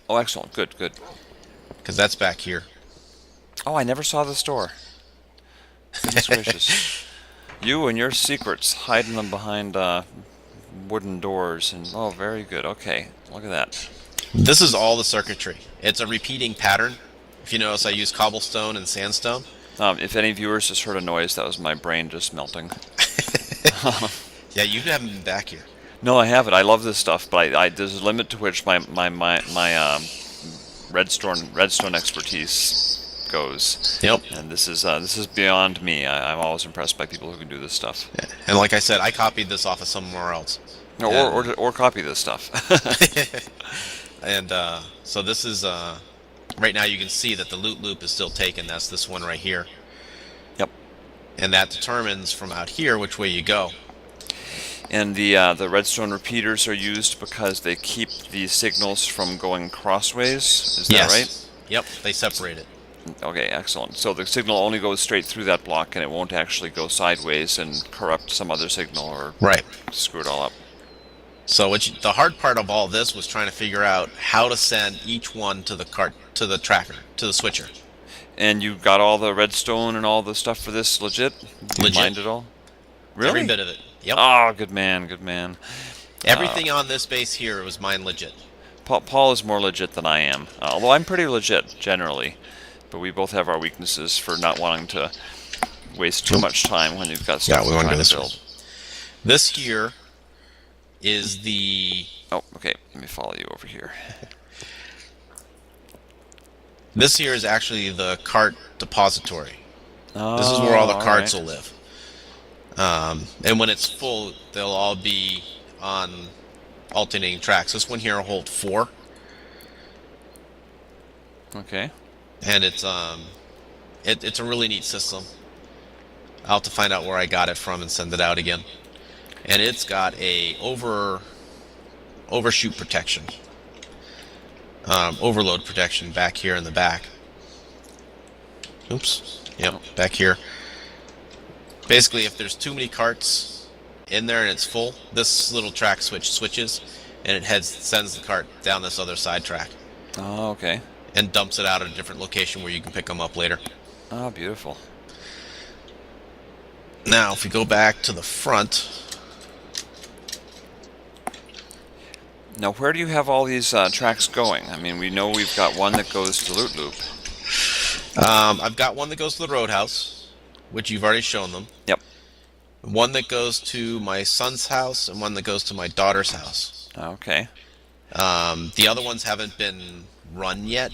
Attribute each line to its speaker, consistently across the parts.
Speaker 1: Oh, excellent. Good, good.
Speaker 2: because that's back here.
Speaker 1: Oh, I never saw the store. Goodness gracious. You and your secrets, hiding them behind wooden doors. And oh, very good. Okay, look at that.
Speaker 2: This is all the circuitry. It's a repeating pattern. If you notice, I use cobblestone and sandstone.
Speaker 1: If any viewers just heard a noise, that was my brain just melting.
Speaker 2: Yeah, you haven't been back here.
Speaker 1: No, I haven't. I love this stuff, but there's a limit to which my redstone expertise goes,
Speaker 2: Yep.
Speaker 1: and this is beyond me. I'm always impressed by people who can do this stuff,
Speaker 2: And like I said, I copied this off of somewhere else.
Speaker 1: or
Speaker 2: And
Speaker 1: or copy this stuff.
Speaker 2: and so this is right now you can see that the loot loop is still taken. That's this one right here.
Speaker 1: Yep.
Speaker 2: And that determines from out here which way you go.
Speaker 1: And the redstone repeaters are used because they keep the signals from going crossways. Is that right?
Speaker 2: Yes. Yep, they separate it.
Speaker 1: Okay, excellent. So the signal only goes straight through that block, and it won't actually go sideways and corrupt some other signal or
Speaker 2: Right.
Speaker 1: screw it all up.
Speaker 2: So the hard part of all this was trying to figure out how to send each one to the cart, to the tracker, to the switcher.
Speaker 1: And you got all the redstone and all the stuff for this legit? You
Speaker 2: Legit.
Speaker 1: mined it all?
Speaker 2: Every
Speaker 1: Really?
Speaker 2: bit of it. Yep.
Speaker 1: Oh, good man, good man.
Speaker 2: Everything on this base here was mine legit.
Speaker 1: Paul is more legit than I am, although I'm pretty legit generally. But we both have our weaknesses for not wanting to waste too much time when you've got
Speaker 2: Yeah,
Speaker 1: stuff
Speaker 2: we
Speaker 1: we're
Speaker 2: want to
Speaker 1: trying
Speaker 2: do
Speaker 1: to
Speaker 2: this one.
Speaker 1: build.
Speaker 2: This here is the
Speaker 1: Oh, okay. Let me follow you over here.
Speaker 2: this here is actually the cart depository. This is
Speaker 1: Oh,
Speaker 2: where all the
Speaker 1: all
Speaker 2: carts
Speaker 1: right.
Speaker 2: will live. And when it's full, they'll all be on alternating tracks. This one here will hold 4,
Speaker 1: Okay.
Speaker 2: and it's a really neat system. I'll have to find out where I got it from and send it out again. And it's got a overshoot protection, overload protection back here in the back. Oops. Yep, back here. Basically, if there's too many carts in there and it's full, this little track switches, and it sends the cart down this other side track
Speaker 1: Oh, okay.
Speaker 2: and dumps it out at a different location where you can pick them up later.
Speaker 1: Oh, beautiful.
Speaker 2: Now, if we go back to the front,
Speaker 1: Now, where do you have all these tracks going? I mean, we know we've got one that goes to Loot Loop.
Speaker 2: I've got one that goes to the roadhouse, which you've already shown them.
Speaker 1: Yep.
Speaker 2: One that goes to my son's house, and one that goes to my daughter's house.
Speaker 1: Okay.
Speaker 2: The other ones haven't been run yet,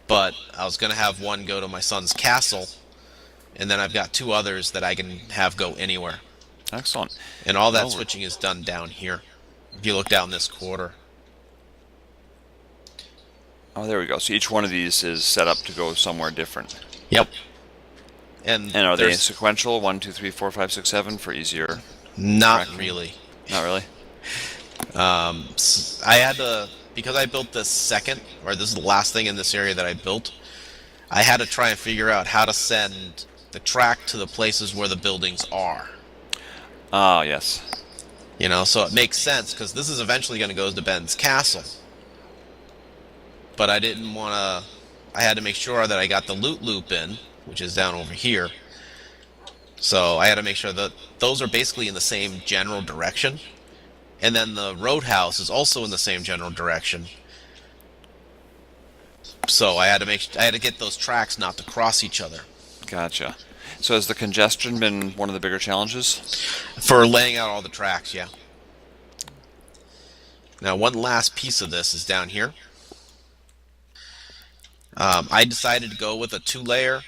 Speaker 2: but I was going to have one go to my son's castle, and then I've got 2 others that I can have go anywhere.
Speaker 1: Excellent.
Speaker 2: And all that
Speaker 1: Well,
Speaker 2: switching is done down here. If you look down this quarter.
Speaker 1: oh, there we go. So each one of these is set up to go somewhere different.
Speaker 2: Yep. And
Speaker 1: And are they
Speaker 2: there's
Speaker 1: sequential? 1, 2, 3, 4, 5, 6, 7 for easier
Speaker 2: not
Speaker 1: tracking?
Speaker 2: really.
Speaker 1: Not really.
Speaker 2: I had to, because I built this second, or this is the last thing in this area that I built, I had to try and figure out how to send the track to the places where the buildings are.
Speaker 1: Ah, yes.
Speaker 2: You know, so it makes sense, because this is eventually going to go to Ben's castle. But I didn't want to, I had to make sure that I got the loot loop in, which is down over here. So I had to make sure that those are basically in the same general direction. And then the roadhouse is also in the same general direction. So I had to get those tracks not to cross each other.
Speaker 1: Gotcha. So has the congestion been one of the bigger challenges?
Speaker 2: For laying out all the tracks, yeah. Now, one last piece of this is down here. I decided to go with a 2-layer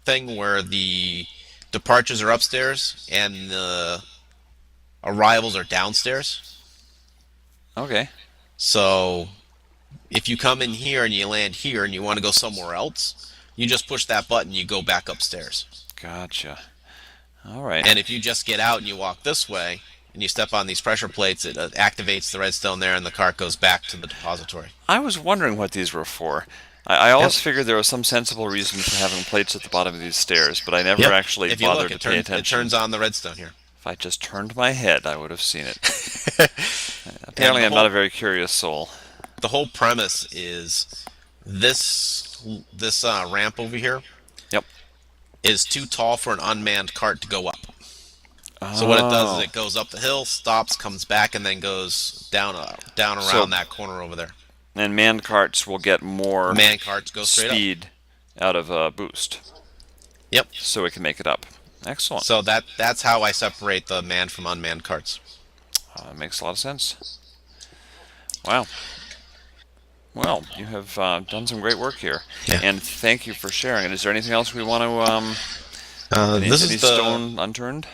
Speaker 2: thing where the departures are upstairs and the arrivals are downstairs.
Speaker 1: Okay.
Speaker 2: So if you come in here and you land here and you want to go somewhere else, you just push that button, you go back upstairs.
Speaker 1: Gotcha. All right.
Speaker 2: And if you just get out and you walk this way and you step on these pressure plates, it activates the redstone there and the cart goes back to the depository.
Speaker 1: I was wondering what these were for. I always
Speaker 2: Yep.
Speaker 1: figured there was some sensible reason for having plates at the bottom of these stairs, but I never
Speaker 2: Yep.
Speaker 1: actually
Speaker 2: If you look,
Speaker 1: bothered to pay
Speaker 2: it
Speaker 1: attention.
Speaker 2: turns on the redstone here.
Speaker 1: If I just turned my head, I would have seen it.
Speaker 2: And
Speaker 1: Apparently,
Speaker 2: the
Speaker 1: I'm not
Speaker 2: whole
Speaker 1: a very curious soul.
Speaker 2: the whole premise is this ramp over here
Speaker 1: Yep.
Speaker 2: is too tall for an unmanned cart to go up. So what it does is
Speaker 1: Oh.
Speaker 2: it goes up the hill, stops, comes back, and then goes down
Speaker 1: So,
Speaker 2: around that corner over there.
Speaker 1: and man carts will get more
Speaker 2: Man carts go straight up.
Speaker 1: speed out of a boost,
Speaker 2: Yep.
Speaker 1: so it can make it up. Excellent.
Speaker 2: So that's how I separate the manned from unmanned carts.
Speaker 1: Makes a lot of sense. Wow. Well, you have done some great work here,
Speaker 2: Yeah.
Speaker 1: and thank you for sharing it. Is there anything else we want to
Speaker 2: This
Speaker 1: any
Speaker 2: is the
Speaker 1: stone unturned?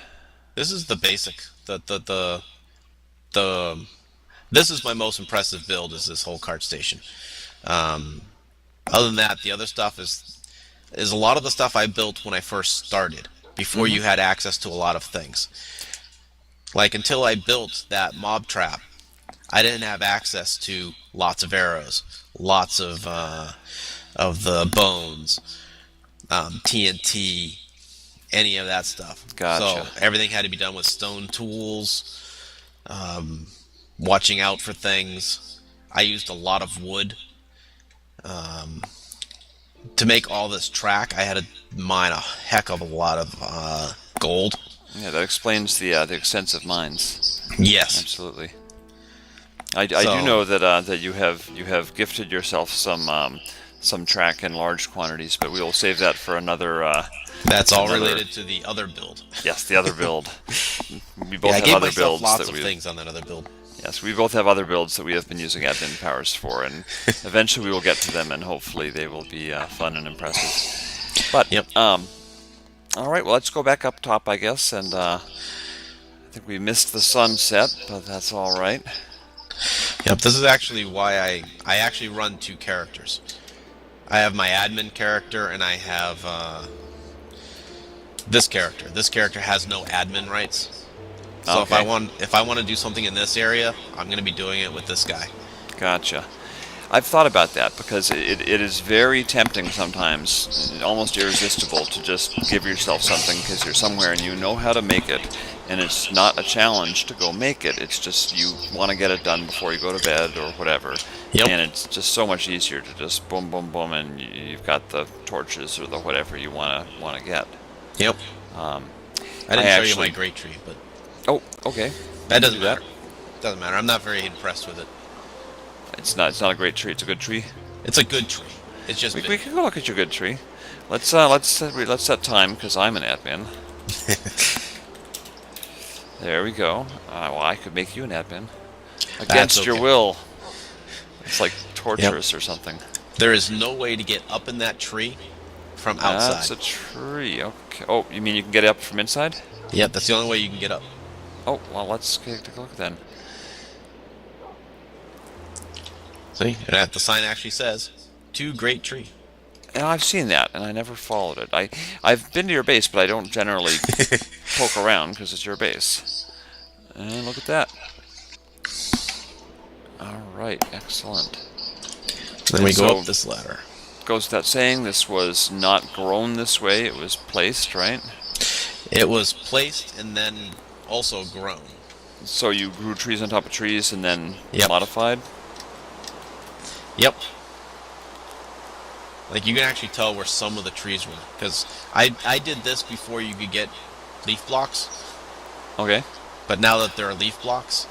Speaker 2: this is the basic. The This is my most impressive build. Is this whole cart station. Other than that, the other stuff is a lot of the stuff I built when I first started, before you had access to a lot of things. Like until I built that mob trap, I didn't have access to lots of arrows, lots of the bones, TNT, any of that stuff.
Speaker 1: Gotcha.
Speaker 2: So everything had to be done with stone tools, watching out for things. I used a lot of wood. To make all this track, I had to mine a heck of a lot of gold.
Speaker 1: Yeah, that explains the extensive mines.
Speaker 2: Yes.
Speaker 1: Absolutely. I
Speaker 2: So-
Speaker 1: do know that that you have gifted yourself some track in large quantities, but we will save that for another.
Speaker 2: That's all
Speaker 1: Another-
Speaker 2: related to the other build.
Speaker 1: Yes, the other build. We both
Speaker 2: Yeah, I
Speaker 1: have
Speaker 2: gave
Speaker 1: other
Speaker 2: myself
Speaker 1: builds
Speaker 2: lots
Speaker 1: that
Speaker 2: of
Speaker 1: we.
Speaker 2: things on that other build.
Speaker 1: Yes, we both have other builds that we have been using admin powers for, and eventually we will get to them, and hopefully they will be fun and impressive. But
Speaker 2: Yep.
Speaker 1: all right, well let's go back up top, I guess, and I think we missed the sunset, but that's all right.
Speaker 2: Yep, this is actually why I actually run two characters. I have my admin character and I have this character. This character has no admin rights. So
Speaker 1: Okay.
Speaker 2: if I want to do something in this area, I'm going to be doing it with this guy.
Speaker 1: Gotcha. I've thought about that because it is very tempting sometimes, almost irresistible, to just give yourself something because you're somewhere and you know how to make it, and it's not a challenge to go make it. It's just you want to get it done before you go to bed or whatever.
Speaker 2: Yep.
Speaker 1: And it's just so much easier to just boom, boom, boom, and you've got the torches or the whatever you want to get.
Speaker 2: Yep.
Speaker 1: Um,
Speaker 2: I didn't
Speaker 1: I
Speaker 2: show you
Speaker 1: actually-
Speaker 2: my great tree, but
Speaker 1: oh, okay.
Speaker 2: that doesn't
Speaker 1: Do that.
Speaker 2: matter. Doesn't matter. I'm not very impressed with it.
Speaker 1: It's not a great tree. It's a good tree.
Speaker 2: It's a good tree. It's just
Speaker 1: We
Speaker 2: big.
Speaker 1: can go look at your good tree. Let's set time because I'm an admin. There we go. Well, I could make you an admin against your
Speaker 2: okay.
Speaker 1: will. It's like torturous or something.
Speaker 2: There is no way to get up in that tree from outside.
Speaker 1: That's a tree. Okay. Oh, you mean you can get up from inside?
Speaker 2: Yep, that's the only way you can get up.
Speaker 1: Oh, well, let's take a look then.
Speaker 2: See? And the sign actually says, "To great tree."
Speaker 1: And I've seen that, and I never followed it. I've been to your base, but I don't generally poke around because it's your base. And look at that. All right, excellent.
Speaker 2: Then we go
Speaker 1: So-
Speaker 2: up this ladder.
Speaker 1: Goes without saying, this was not grown this way. It was placed, right?
Speaker 2: It was placed and then also grown.
Speaker 1: So you grew trees on top of trees and then
Speaker 2: Yep.
Speaker 1: modified?
Speaker 2: Yep. Like you can actually tell where some of the trees were, because I did this before you could get leaf blocks,
Speaker 1: Okay.
Speaker 2: but now that there are leaf blocks,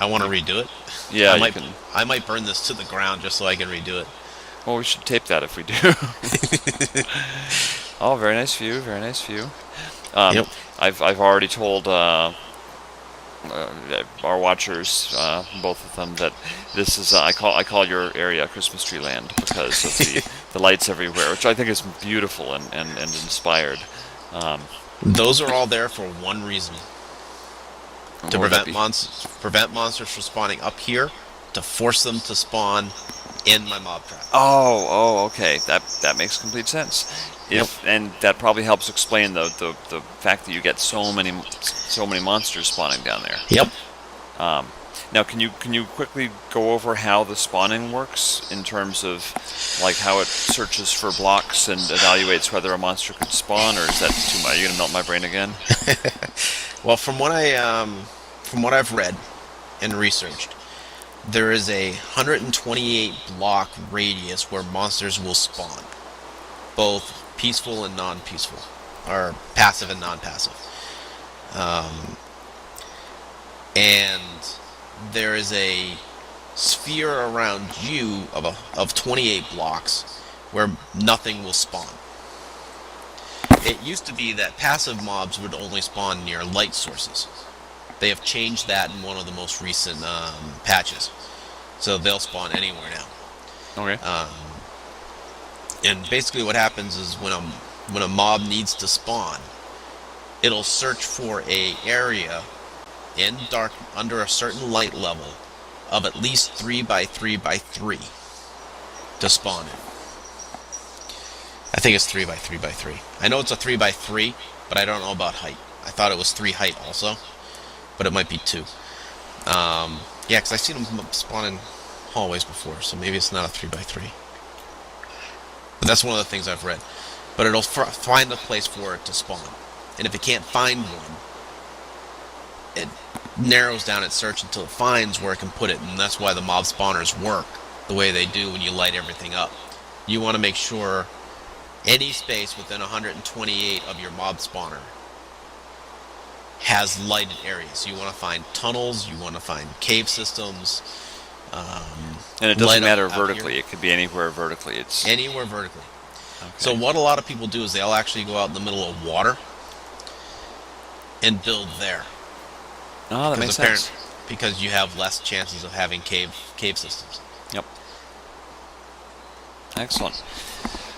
Speaker 2: I want to redo it.
Speaker 1: Yeah,
Speaker 2: I
Speaker 1: you
Speaker 2: might
Speaker 1: can.
Speaker 2: I might burn this to the ground just so I can redo it.
Speaker 1: Well, we should tape that if we do. Oh, very nice view, very nice view.
Speaker 2: Yep.
Speaker 1: I've already told our watchers, both of them, that this is I call your area Christmas Tree Land because of the lights everywhere, which I think is beautiful and inspired.
Speaker 2: Those are all there for one reason: to
Speaker 1: What would that
Speaker 2: prevent monsters from spawning up here, to force them to spawn in my mob trap.
Speaker 1: Oh, okay. That makes complete sense. And that probably helps explain the fact that you get so many monsters spawning down there.
Speaker 2: Yep.
Speaker 1: Now, can you quickly go over how the spawning works in terms of like how it searches for blocks and evaluates whether a monster could spawn, or is that too much? Are you gonna melt my brain again?
Speaker 2: Well, from what I've read and researched, there is a 128 block radius where monsters will spawn, both peaceful and non-peaceful, or passive and non-passive. And there is a sphere around you of 28 blocks where nothing will spawn. It used to be that passive mobs would only spawn near light sources. They have changed that in one of the most recent patches, so they'll spawn anywhere now.
Speaker 1: Okay.
Speaker 2: And basically, what happens is when a mob needs to spawn, it'll search for a area in dark under a certain light level of at least 3 by 3 by 3 to spawn in. I think it's 3 by 3 by 3. I know it's a 3 by 3, but I don't know about height. I thought it was 3 height also, but it might be 2. Yeah, because I've seen them spawn in hallways before, so maybe it's not a 3 by 3. But that's one of the things I've read. But it'll find a place for it to spawn. And if it can't find one, it narrows down its search until it finds where it can put it. And that's why the mob spawners work the way they do when you light everything up. You want to make sure any space within 128 of your mob spawner has lighted areas. So you want to find tunnels, you want to find cave systems.
Speaker 1: And it doesn't matter vertically. It could be anywhere vertically. It's
Speaker 2: anywhere vertically.
Speaker 1: okay.
Speaker 2: So what a lot of people do is they'll actually go out in the middle of water and build there.
Speaker 1: Oh, that makes sense.
Speaker 2: Because you have less chances of having cave systems.
Speaker 1: Yep. Excellent.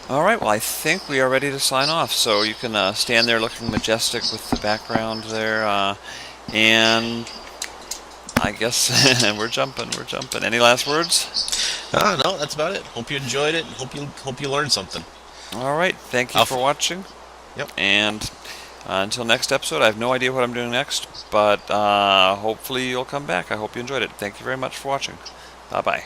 Speaker 1: All right, well, I think we are ready to sign off. So you can stand there looking majestic with the background there. And I guess we're jumping. Any last words?
Speaker 2: No, that's about it. Hope you enjoyed it. Hope you learned something.
Speaker 1: All right, thank you for watching.
Speaker 2: Yep.
Speaker 1: And until next episode, I have no idea what I'm doing next, but hopefully you'll come back. I hope you enjoyed it. Thank you very much for watching. Bye-bye.